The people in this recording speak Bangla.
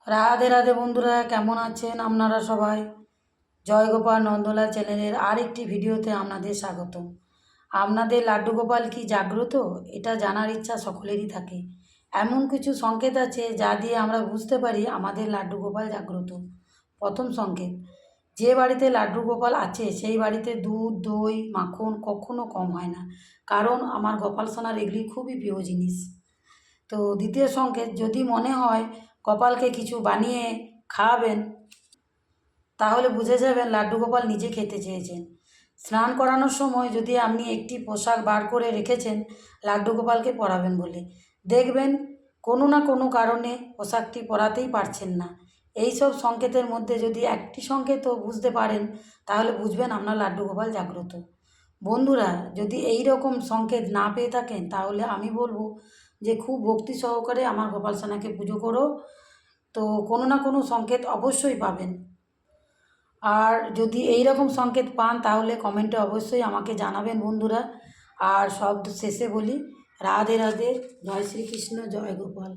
রাধে রাধে বন্ধুরা, কেমন আছেন আপনারা সবাই? জয়গোপাল নন্দলাল চ্যানেলের আরেকটি ভিডিওতে আপনাদের স্বাগত। আপনাদের লাড্ডু গোপাল কি জাগ্রত? এটা জানার ইচ্ছা সকলেরই থাকে। এমন কিছু সংকেত আছে যা দিয়ে আমরা বুঝতে পারি আমাদের লাড্ডু গোপাল জাগ্রত। প্রথম সংকেত, যে বাড়িতে লাড্ডু গোপাল আছে সেই বাড়িতে দুধ, দই, মাখন কখনো কম হয় না, কারণ আমার গোপাল সোনার এগুলি খুবই প্রিয় জিনিস। তো দ্বিতীয় সংকেত, যদি মনে হয় গোপালকে কিছু বানিয়ে খাওয়াবেন, তাহলে বুঝে যাবেন লাড্ডু গোপাল নিজে খেতে চেয়েছেন। স্নান করানোর সময় যদি আপনি একটি পোশাক বার করে রেখেছেন লাড্ডু গোপালকে পরাবেন বলে, দেখবেন কোনো না কোনো কারণে পোশাকটি পরাতেই পারছেন না। এই সব সংকেতের মধ্যে যদি একটি সংকেতও বুঝতে পারেন, তাহলে বুঝবেন আপনার লাড্ডু গোপাল জাগ্রত। বন্ধুরা, যদি এই রকম সংকেত না পেয়ে থাকেন, তাহলে আমি বলবো যে খুব ভক্তি সহকারে আমার গোপাল সোনাকে পুজো করো, তো কোনো না কোনো সংকেত অবশ্যই পাবেন। আর যদি এই রকম সংকেত পান তাহলে কমেন্টে অবশ্যই আমাকে জানাবেন বন্ধুরা। আর সব শেষে বলি রাধে রাধে, জয় শ্রীকৃষ্ণ, জয় গোপাল।